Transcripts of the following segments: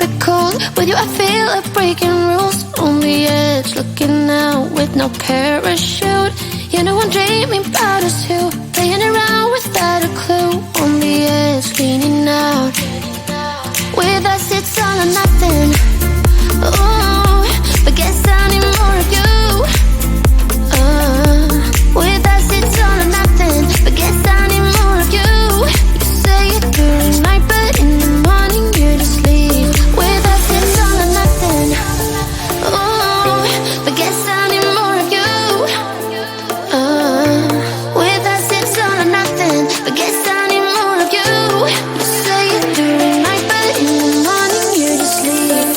it cold. With you I feel like breaking rules. On the edge, looking out with no parachute. You know I'm dreaming about us two, playing around without a clue. On the edge, leaning out. With us it's all or nothing. Ooh, but guess I need more of you. With us it's all or nothing, but guess I need more of you. You say it during night, but in the morning you just leave. With us it's all or nothing. Ooh, but guess I need more of you. With us it's all or nothing, but guess I need more of you. You say it during night, but in the morning you just leave.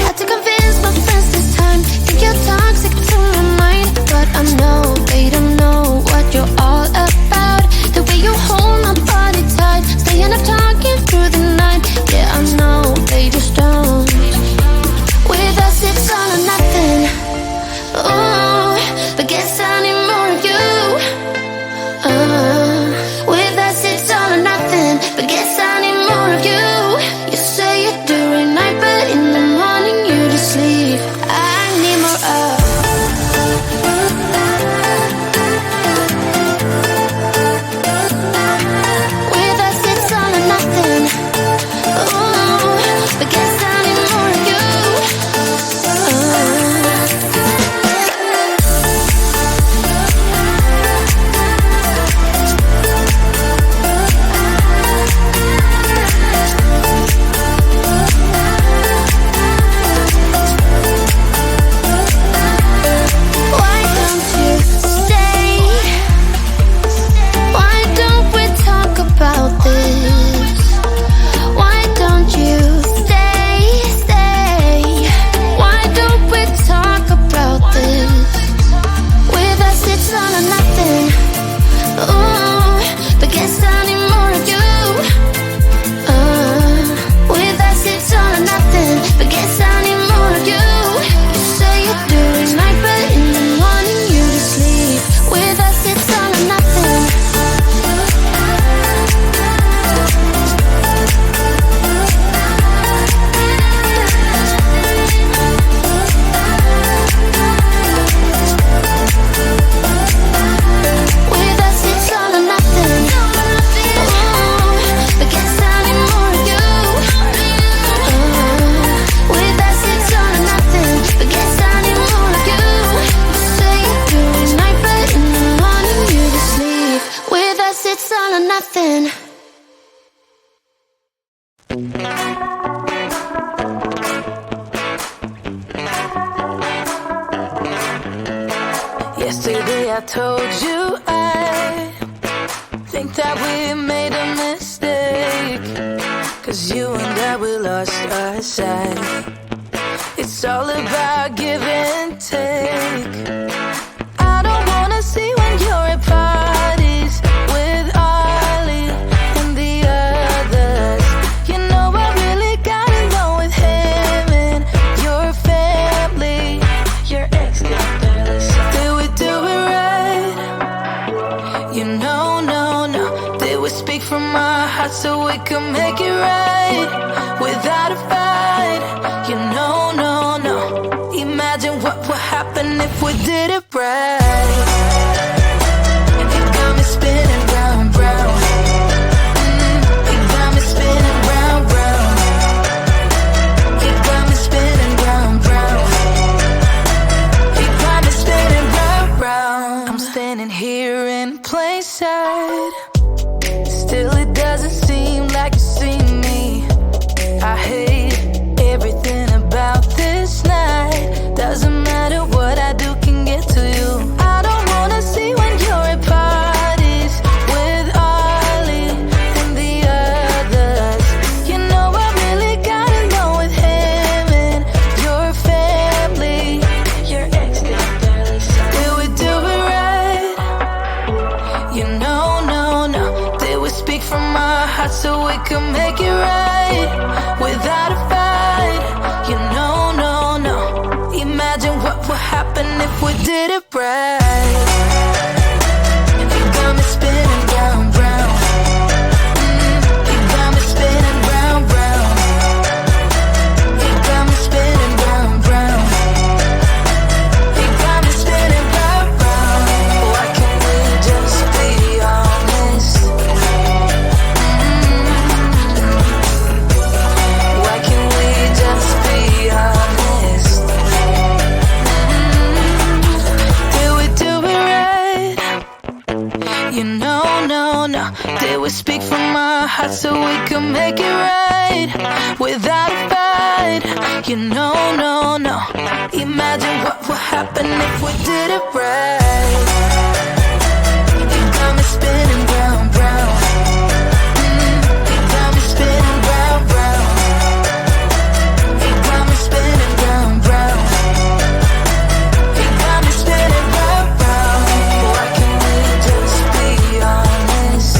Had to convince my friends this time. Think you're toxic to my mind, but I know they don't know what you're all about. The way you hold my body tight, staying up talking through the night. Yeah, I know they just don't. With us it's all or nothing. Ooh, but guess I need more of you. With us it's all or nothing, but guess I need more of you. You say it during night, but in the morning you just leave. I need more of. With us it's all or nothing. Ooh, but guess I need more of you. Why don't you stay? Why don't we talk about this? Why don't you stay? Why don't we talk about this? With us it's all or nothing. Ooh, but guess I need more of you. With us it's all or nothing, but guess I need more of you. You say it during night, but in the morning you just leave. With us it's all or nothing. With us it's all or nothing. Ooh, but guess I need more of you. With us it's all or nothing, but guess I need more of you. You say it during night, but in the morning you just leave. With us it's all or nothing. Yesterday I told you I think that we made a mistake, 'cause you and I, we lost our sight. It's all about give and take. I don't wanna see when you're at parties with Ollie and the others. You know I really gotta know with him and your family. Your ex got barely said, did we do it right? You know, no. Did we speak from our hearts so we can make it right without a fight? You know, no. Imagine what would happen if we did it right. You got me spinning round, round. You got me spinning round, round. You got me spinning round, round. You got me spinning round, round. I'm standing here in plain sight. Still it doesn't seem like you see me. I hate everything about this night. Doesn't matter what I do can get to you. I don't wanna see when you're at parties with Ollie and the others. You know I really gotta know with him and your family. Your ex got barely said, did we do it right? You know, no. Did we speak from our hearts so we can make it right? right without a fight. You know, no, no. Imagine what would happen if we did it right. You got me spinning round, round. You got me spinning round, round. You got me spinning round, round. You got me spinning round, round. Why can't we just be honest? Why can't we just be honest? Did we do it right? You know, no, no. Did we speak from our hearts so we can make it right without a fight? You know, no, no. Imagine what would happen if we did it right. You got me spinning round, round. You got me spinning round, round. You got me spinning round, round. You got me spinning round, round. Why can't we just be honest?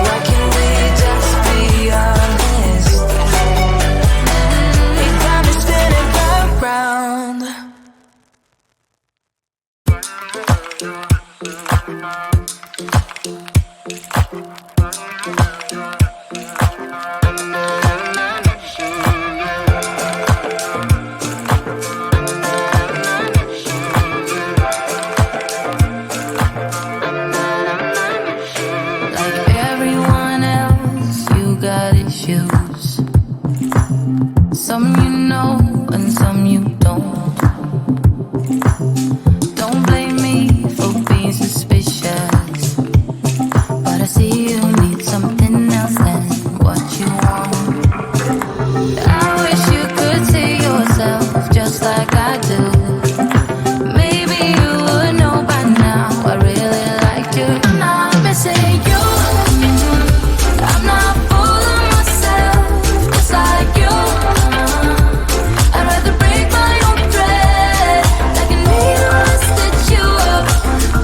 Why can't we just be honest? You got me spinning round, round. Like everyone else, you got issues. Some you know and some you don't. Don't blame me for being suspicious, but I see you need something else than what you want. I wish you could see yourself just like I do. Maybe you would know by now I really liked you. I'm not missing you. I'm not full of myself, just like you. I'd rather break my own thread, like a needle and stitch you up,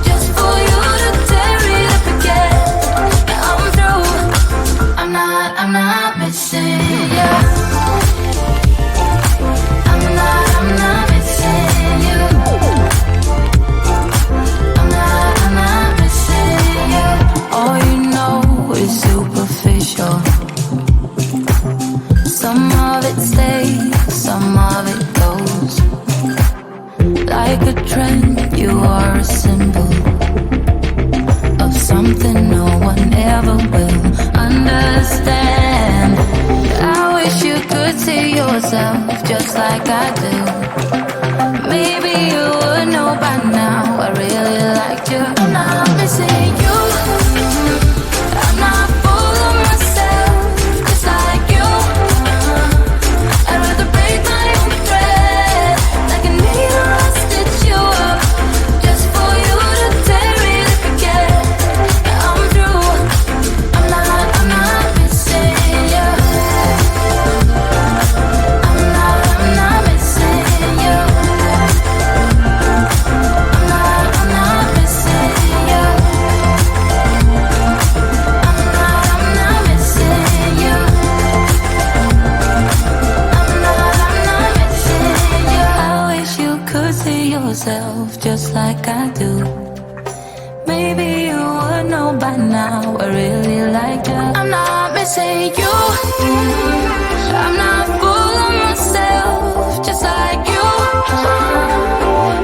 just for you to tear it up again. Now I'm through. I'm not missing you. I'm not missing you. I'm not missing you. All you know is superficial. Some of it stays, some of it goes. Like a trend, you are a symbol of something no one ever will understand. I wish you could see yourself just like I do. Maybe you would know by now I really liked you. I'm not missing you. I'm not full of myself, just like you. I'd rather break my own thread, like a needle and stitch you up, just for you to tear it up again. Now I'm through. I'm not missing you. I'm not missing you. I'm not missing you. I'm not missing you. I'm not missing you. I wish you could see yourself just like I do. Maybe you would know by now I really liked you. I'm not missing you. I'm not full of myself, just like you.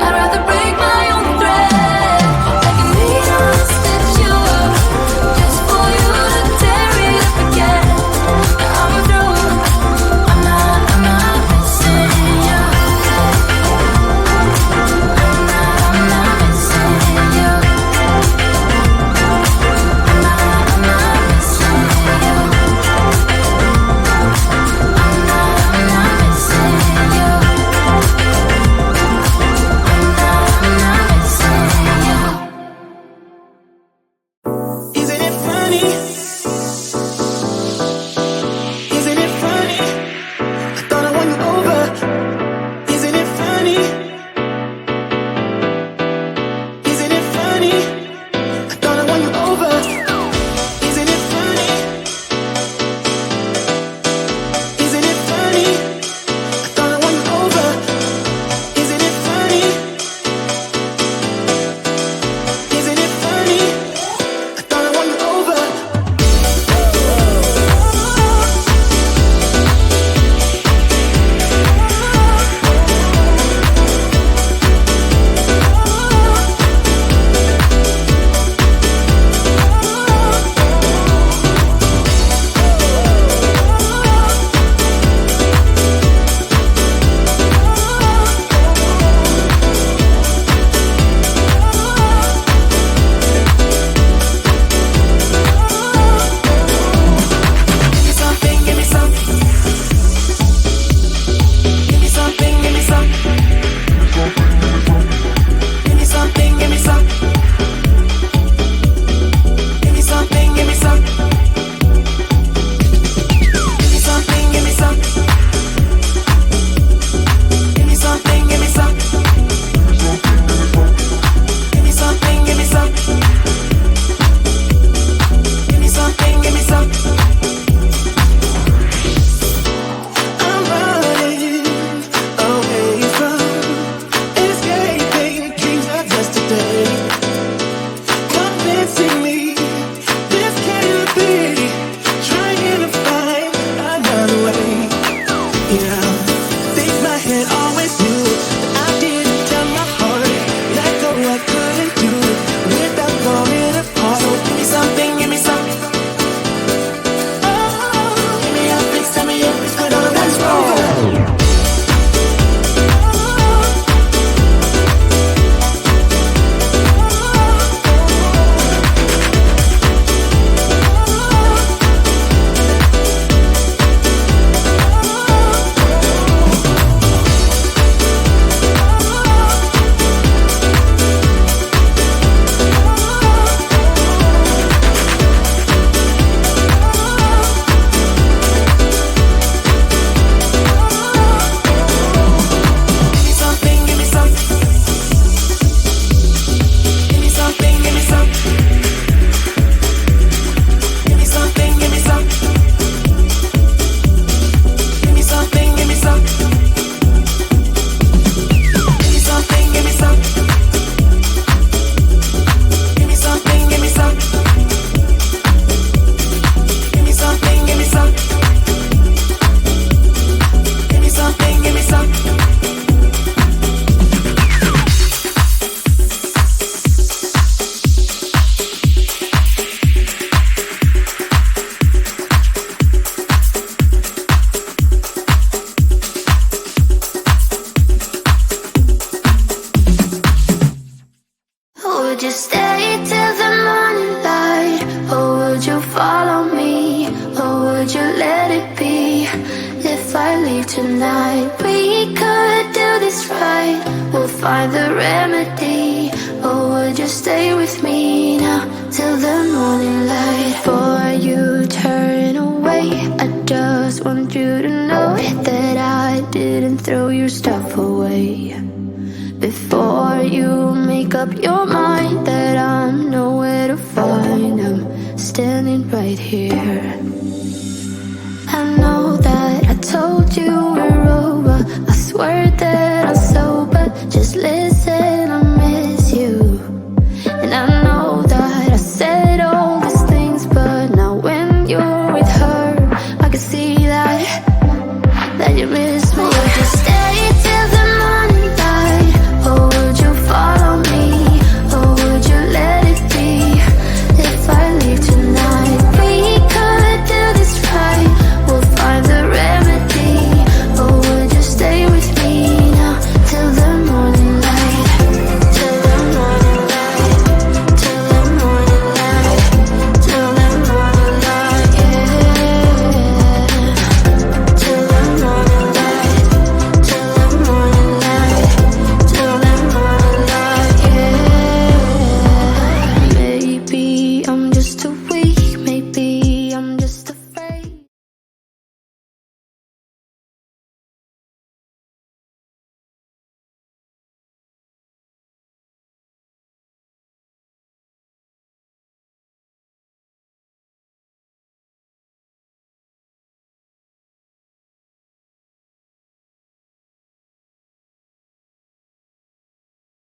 I'd rather break my own thread, like a needle and stitch you up, just for you to tear it up again. Now I'm through. I'm not missing you. I'm not missing you. I'm not missing you. if I leave tonight. We could do this right, we'll find the remedy. Or would you stay with me now till the morning light? Before you turn away, I just want you to know that I didn't throw your stuff away. Before you make up your mind that I'm nowhere to find, I'm standing right here. I know that I told you